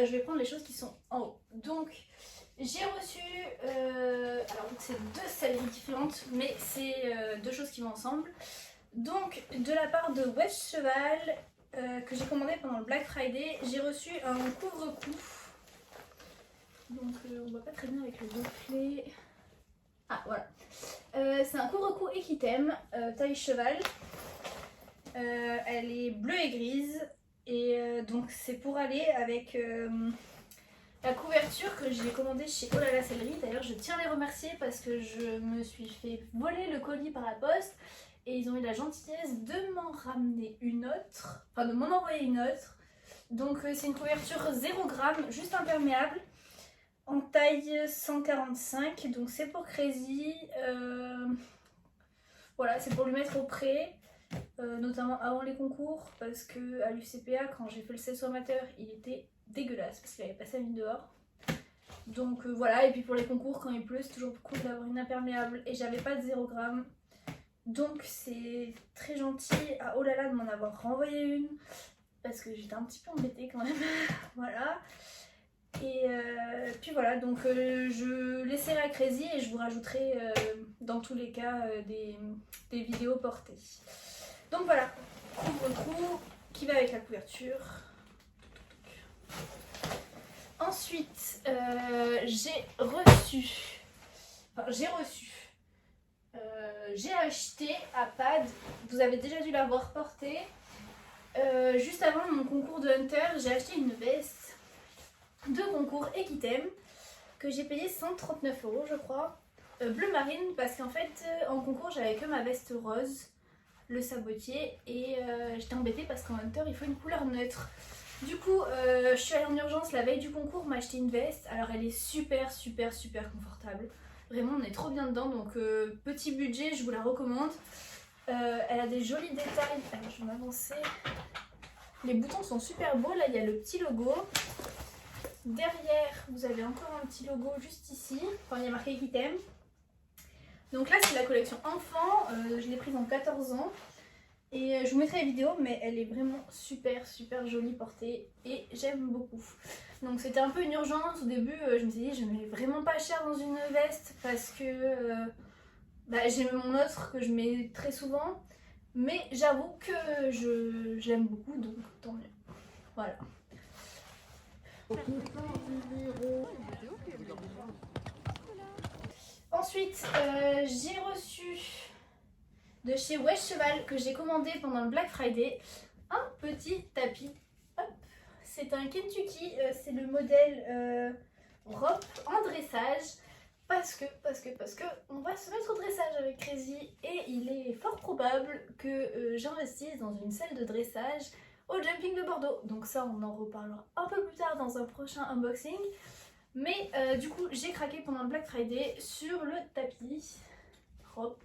je vais prendre les choses qui sont en haut. Donc j'ai reçu, alors c'est 2 selleries différentes, mais c'est 2 choses qui vont ensemble. Donc de la part de Wesh Cheval, que j'ai commandé pendant le Black Friday, j'ai reçu un couvre-cou. Donc on voit pas très bien avec le gonflé. Ah voilà. C'est un couvre-cou Equitem, taille cheval. Elle est bleue et grise. Et donc c'est pour aller avec la couverture que j'ai commandée chez Oh là la Sellerie. D'ailleurs je tiens à les remercier parce que je me suis fait voler le colis par la poste. Et ils ont eu la gentillesse de m'en ramener une autre. Enfin de m'en envoyer une autre. Donc c'est une couverture 0 g, juste imperméable. En taille 145, donc c'est pour Crazy. Voilà, c'est pour lui mettre au pré, notamment avant les concours, parce que à l'UCPA, quand j'ai fait le CSO amateur, il était dégueulasse parce qu'il avait passé la nuit dehors. Donc voilà, et puis pour les concours, quand il pleut, c'est toujours cool d'avoir une imperméable. Et j'avais pas de 0 g. Donc c'est très gentil à Oh là là de m'en avoir renvoyé une, parce que j'étais un petit peu embêtée quand même. Voilà. Et puis voilà, donc je laisserai à Crazy et je vous rajouterai dans tous les cas des vidéos portées. Donc voilà, couvre-cou qui va avec la couverture. Ensuite, j'ai acheté à Pad, vous avez déjà dû l'avoir porté. Juste avant mon concours de Hunter, j'ai acheté une veste de concours Equitem que j'ai payé 139 € je crois, bleu marine, parce qu'en fait en concours j'avais que ma veste rose, le sabotier, et j'étais embêtée parce qu'en Hunter il faut une couleur neutre. Du coup je suis allée en urgence la veille du concours m'acheter une veste. Alors elle est super confortable, vraiment on est trop bien dedans, donc petit budget, je vous la recommande. Elle a des jolis détails. Alors je vais m'avancer, les boutons sont super beaux, là il y a le petit logo. Derrière, vous avez encore un petit logo juste ici. Enfin, il y a marqué Equitem. Donc là, c'est la collection enfant. Je l'ai prise en 14 ans. Et je vous mettrai la vidéo, mais elle est vraiment super jolie portée. Et j'aime beaucoup. Donc c'était un peu une urgence. Au début, je me suis dit, je ne mets vraiment pas cher dans une veste. Parce que j'ai mon autre que je mets très souvent. Mais j'avoue que j'aime beaucoup, donc tant mieux. Voilà. Ensuite, j'ai reçu de chez Wesh Cheval, que j'ai commandé pendant le Black Friday, un petit tapis. Hop, c'est un Kentucky, c'est le modèle robe en dressage, parce que on va se mettre au dressage avec Crazy et il est fort probable que j'investisse dans une salle de dressage au Jumping de Bordeaux. Donc ça, on en reparlera un peu plus tard dans un prochain unboxing. Mais du coup, j'ai craqué pendant le Black Friday sur le tapis robe.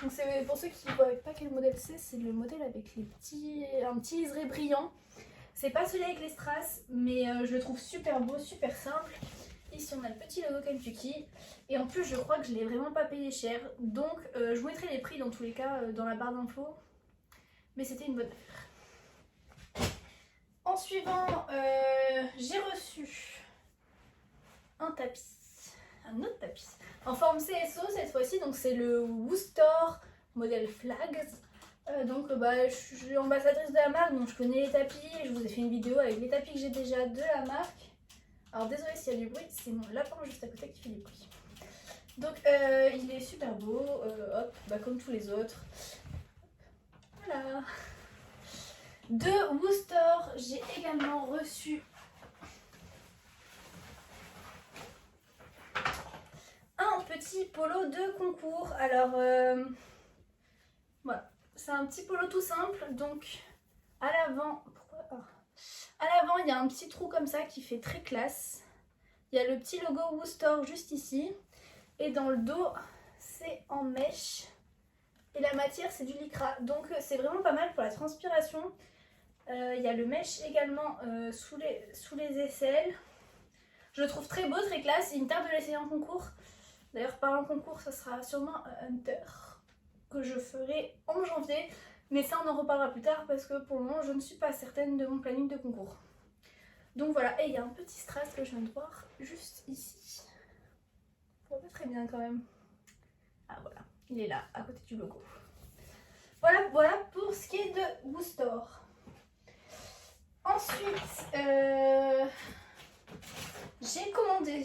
Donc c'est pour ceux qui ne voient pas quel modèle c'est le modèle avec un petit liseré brillant. C'est pas celui avec les strass, mais je le trouve super beau, super simple. Ici on a le petit logo Kentucky. Et en plus je crois que je l'ai vraiment pas payé cher. Donc je vous mettrai les prix dans tous les cas dans la barre d'infos. Mais c'était une bonne affaire. En suivant, j'ai reçu un tapis, un autre tapis, en forme CSO cette fois-ci. Donc c'est le Worcester modèle Flags. Donc je suis ambassadrice de la marque, donc je connais les tapis. Je vous ai fait une vidéo avec les tapis que j'ai déjà de la marque. Alors désolé s'il y a du bruit, c'est mon lapin juste à côté qui fait du bruit. Donc il est super beau, hop, comme tous les autres. Voilà. De Worcester, j'ai également reçu un petit polo de concours. Alors voilà, c'est un petit polo tout simple. Donc à l'avant, à l'avant il y a un petit trou comme ça qui fait très classe. Il y a le petit logo Worcester juste ici. Et dans le dos, c'est en mèche. Et la matière, c'est du lycra. Donc c'est vraiment pas mal pour la transpiration. Il y a le mèche également sous les aisselles. Je le trouve très beau, très classe. Il me tarde de l'essayer en concours. D'ailleurs, parlant concours, ça sera sûrement un Hunter que je ferai en janvier. Mais ça, on en reparlera plus tard parce que pour le moment, je ne suis pas certaine de mon planning de concours. Donc voilà, et il y a un petit strass que je viens de voir juste ici. On voit pas très bien quand même. Ah voilà, il est là, à côté du logo. Voilà pour ce qui est de Woostor. Ensuite, j'ai commandé,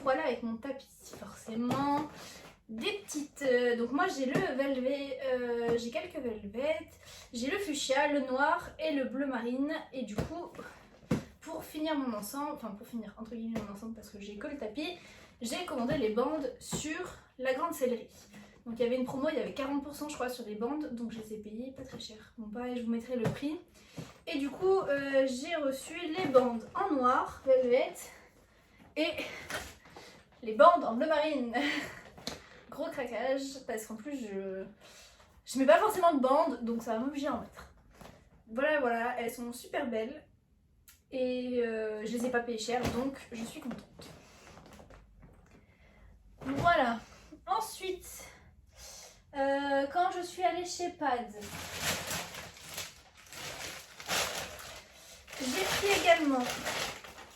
voilà, avec mon tapis forcément, des petites... donc moi j'ai le velvet, j'ai quelques velvets, j'ai le fuchsia, le noir et le bleu marine. Et du coup, pour finir mon ensemble, enfin pour finir entre guillemets mon ensemble parce que j'ai que le tapis, j'ai commandé les bandes sur la grande sellerie. Donc il y avait une promo, il y avait 40% je crois sur les bandes, donc je les ai payées pas très cher. Bon pareil, je vous mettrai le prix. Et du coup j'ai reçu les bandes en noir, velvet, et les bandes en bleu marine. Gros craquage, parce qu'en plus je mets pas forcément de bandes, donc ça va m'obliger à en mettre. Voilà, elles sont super belles. Et je les ai pas payées cher, donc je suis contente. Voilà. Ensuite, quand je suis allée chez Pad, j'ai pris également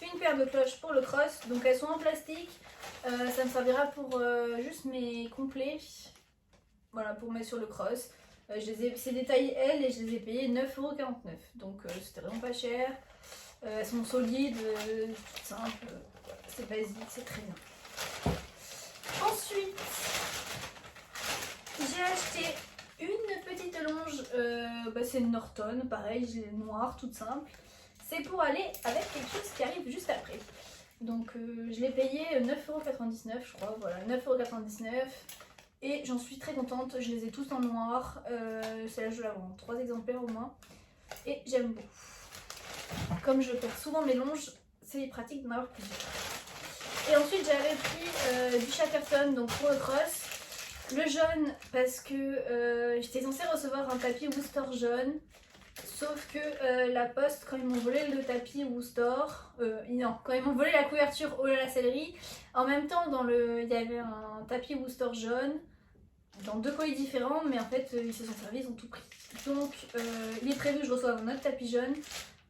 une paire de cloches pour le cross. Donc elles sont en plastique. Ça me servira pour juste mes complets. Voilà, pour mettre sur le cross. C'est des tailles L et je les ai payées 9,49 €. Donc c'était vraiment pas cher. Elles sont solides, toutes simples. C'est basique, c'est très bien. Ensuite, j'ai acheté une petite longe, c'est une Norton, pareil, je l'ai noire, toute simple. C'est pour aller avec quelque chose qui arrive juste après. Donc je l'ai payé 9,99 € je crois, voilà, 9,99 €. Et j'en suis très contente, je les ai tous en noir. Celle-là je vais avoir en 3 exemplaires au moins. Et j'aime beaucoup. Comme je perds souvent mes longes, c'est pratique d'en avoir plusieurs. Et ensuite j'avais pris du Chatterton donc pour le cross. Le jaune parce que j'étais censée recevoir un tapis Woostor jaune. Sauf que la poste, quand ils m'ont volé le tapis Woostor, non, quand ils m'ont volé la couverture au la sellerie, en même temps il y avait un tapis Woostor jaune dans 2 colis différents, mais en fait ils se sont servis, ils ont tout pris. Donc il est prévu que je reçoive un autre tapis jaune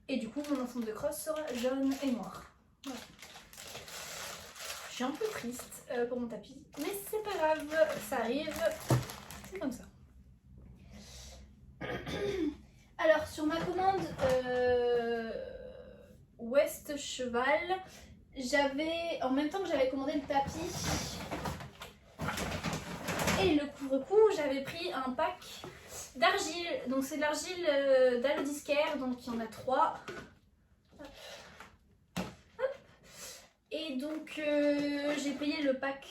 et du coup mon ensemble de cross sera jaune et noir. Voilà. Je suis un peu triste pour mon tapis, mais c'est pas grave, ça arrive, c'est comme ça. Alors sur ma commande West Cheval, j'avais, en même temps que j'avais commandé le tapis et le couvre-cou, j'avais pris un pack d'argile. Donc c'est de l'argile d'Alodiscare, donc il y en a 3. Et donc j'ai payé le pack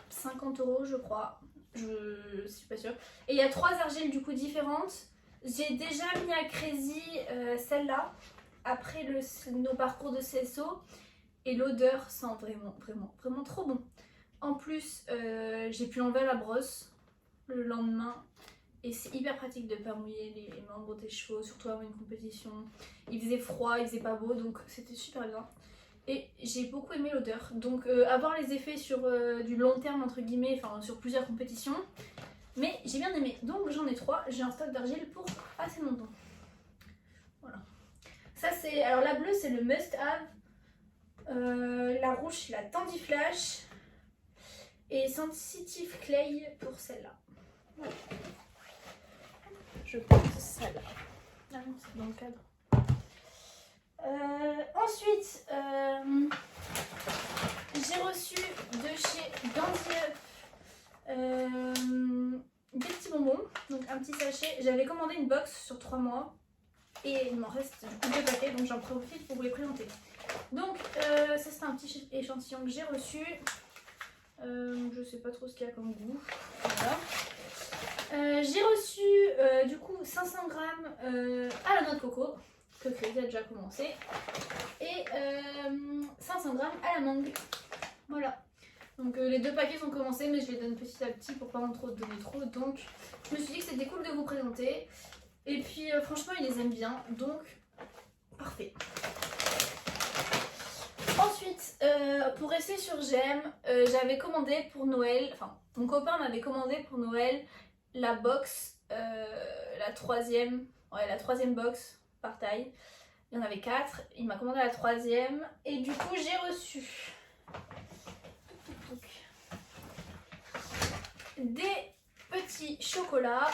50 € je crois, je suis pas sûre. Et il y a 3 argiles du coup différentes. J'ai déjà mis à Crazy celle-là après nos parcours de CSO et l'odeur sent vraiment trop bon. En plus j'ai pu enlever la brosse le lendemain et c'est hyper pratique de ne pas mouiller les membres des chevaux, surtout avant une compétition. Il faisait froid, il faisait pas beau, donc c'était super bien. Et j'ai beaucoup aimé l'odeur. Donc avoir les effets sur du long terme entre guillemets, enfin sur plusieurs compétitions. Mais j'ai bien aimé. Donc j'en ai 3. J'ai un stock d'argile pour assez longtemps. Voilà. Ça c'est. Alors la bleue c'est le must have. La rouge c'est la Tandy Flash. Et Sensitive Clay pour celle-là. Voilà. Je pense ça là. Ah non, c'est dans le cadre. Ensuite, j'ai reçu de chez Gandieux des petits bonbons, donc un petit sachet. J'avais commandé une box sur 3 mois et il m'en reste du coup 2 paquets, donc j'en profite pour vous les présenter. Donc ça c'est un petit échantillon que j'ai reçu. Je sais pas trop ce qu'il y a comme goût. Voilà. J'ai reçu du coup 500 g à la noix de coco que Crazy a déjà commencé et 500 g à la mangue. Voilà. Donc les 2 paquets sont commencés mais je les donne petit à petit pour pas en trop donner trop. Donc je me suis dit que c'était cool de vous présenter. Et puis franchement ils les aiment bien donc parfait. Ensuite pour rester sur J'aime, j'avais commandé pour Noël, enfin mon copain m'avait commandé pour Noël la box, la troisième box par taille. Il y en avait 4, il m'a commandé la 3e et du coup j'ai reçu des petits chocolats,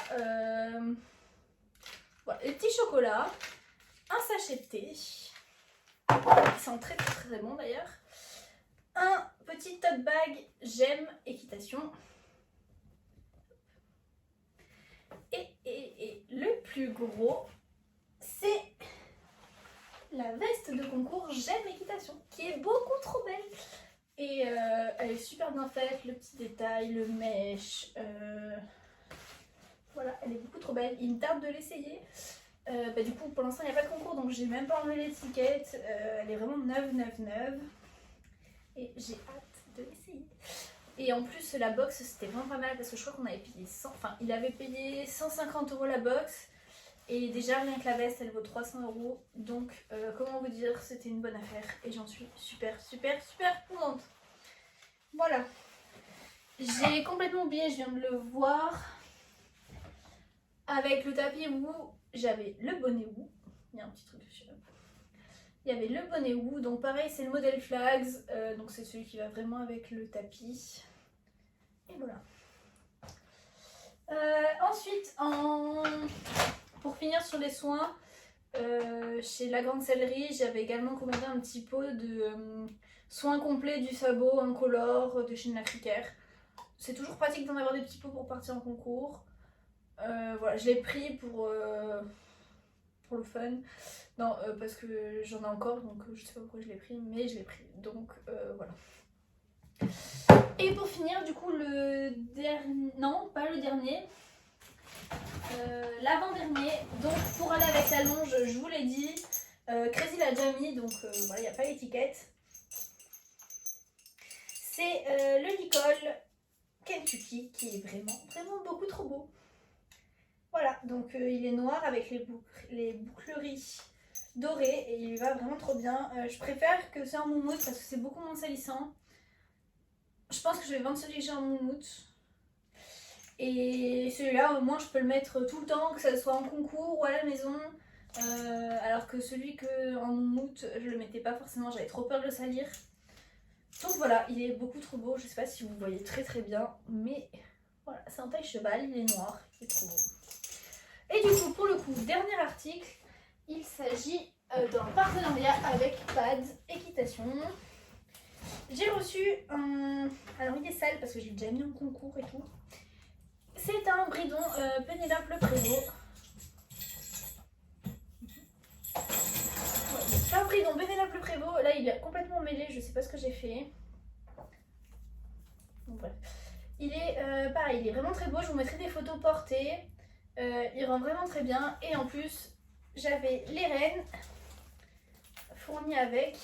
voilà, des petits chocolats, un sachet de thé, qui sent très très très bon d'ailleurs, un petit tote bag j'aime équitation et le plus gros c'est la veste de concours j'aime équitation qui est beaucoup trop belle. Et elle est super bien faite, le petit détail, le mesh, voilà, elle est beaucoup trop belle. Il me tarde de l'essayer. Du coup, pour l'instant, il n'y a pas de concours, donc j'ai même pas enlevé l'étiquette. Elle est vraiment neuve. Et j'ai hâte de l'essayer. Et en plus, la box, c'était vraiment pas mal parce que je crois qu'on avait payé 100, enfin, il avait payé 150 € la box. Et déjà, rien que la veste, elle vaut 300 €. Donc, comment vous dire, c'était une bonne affaire. Et j'en suis super contente. Voilà. J'ai complètement oublié, je viens de le voir. Avec le tapis Woo, j'avais le bonnet Woo. Il y a un petit truc dessus. Il y avait le bonnet Woo. Donc, pareil, c'est le modèle Flags. Donc, c'est celui qui va vraiment avec le tapis. Et voilà. Ensuite, pour finir sur les soins, chez La Grande Sellerie, j'avais également commandé un petit pot de soins complets du sabot incolore de chez Nacricaire. C'est toujours pratique d'en avoir des petits pots pour partir en concours. Voilà, je l'ai pris pour le fun. Non, parce que j'en ai encore, donc je sais pas pourquoi je l'ai pris, mais je l'ai pris. Donc voilà. Et pour finir, du coup, le dernier... Non, pas le dernier. L'avant-dernier. Donc pour aller avec la longe, je vous l'ai dit, Crazy l'a déjà mis, donc voilà, il n'y a pas l'étiquette. C'est le Nicole Kentucky qui est vraiment beaucoup trop beau. Voilà, donc il est noir avec les boucleries dorées et il va vraiment trop bien. Je préfère que c'est en moumoute parce que c'est beaucoup moins salissant. Je pense que je vais vendre celui que j'ai en moumoute. Et celui-là, au moins, je peux le mettre tout le temps, que ce soit en concours ou à la maison. Alors que celui que en moumoute, je le mettais pas forcément, j'avais trop peur de le salir. Donc voilà, il est beaucoup trop beau. Je sais pas si vous voyez très bien, mais voilà, c'est un taille cheval, il est noir, il est trop beau. Et du coup, pour le coup, dernier article, il s'agit d'un partenariat avec Pad Équitation. J'ai reçu un... Alors il est sale parce que j'ai déjà mis en concours et tout. C'est un bridon Pénélope Le Prévost. Ouais, c'est un bridon Pénélope Le Prévost. Là il est complètement mêlé, je sais pas ce que j'ai fait. Bon, bref. Il est pareil, il est vraiment très beau. Je vous mettrai des photos portées. Il rend vraiment très bien. Et en plus, j'avais les rênes fournies avec.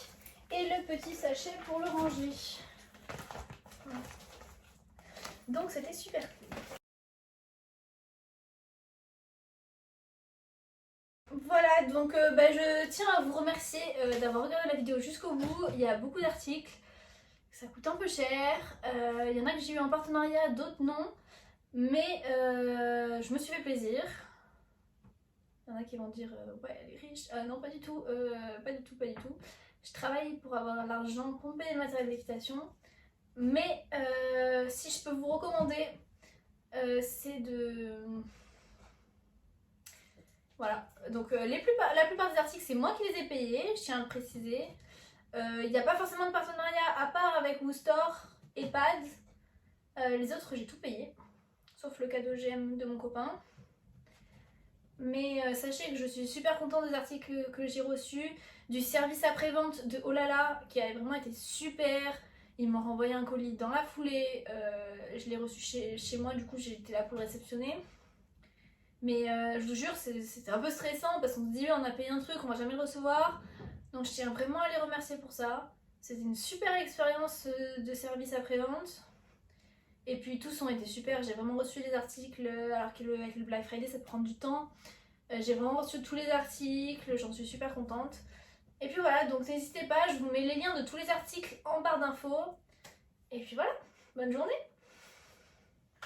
Et le petit sachet pour le ranger. Voilà. Donc c'était super cool. Voilà, donc je tiens à vous remercier d'avoir regardé la vidéo jusqu'au bout. Il y a beaucoup d'articles, ça coûte un peu cher. Il y en a que j'ai eu en partenariat, d'autres non. Mais je me suis fait plaisir. Il y en a qui vont dire ouais, elle est riche. Non, pas du tout, pas du tout. Je travaille pour avoir l'argent pour payer le matériel d'équitation. Mais si je peux vous recommander, c'est de... Voilà, donc la plupart des articles, c'est moi qui les ai payés, je tiens à le préciser. Il n'y a pas forcément de partenariat à part avec Woostore et Pad. Les autres, j'ai tout payé, sauf le cadeau GM de mon copain. Mais sachez que je suis super contente des articles que j'ai reçus, du service après-vente de Olala qui a vraiment été super. Ils m'ont renvoyé un colis dans la foulée, je l'ai reçu chez moi, du coup j'étais là pour le réceptionner. Mais je vous jure, c'était un peu stressant parce qu'on se dit on a payé un truc, on va jamais le recevoir. Donc je tiens vraiment à les remercier pour ça. C'était une super expérience de service après-vente. Et puis tous ont été super, j'ai vraiment reçu les articles, alors qu'avec le Black Friday ça peut prendre du temps. J'ai vraiment reçu tous les articles, j'en suis super contente. Et puis voilà, donc n'hésitez pas, je vous mets les liens de tous les articles en barre d'infos. Et puis voilà, bonne journée!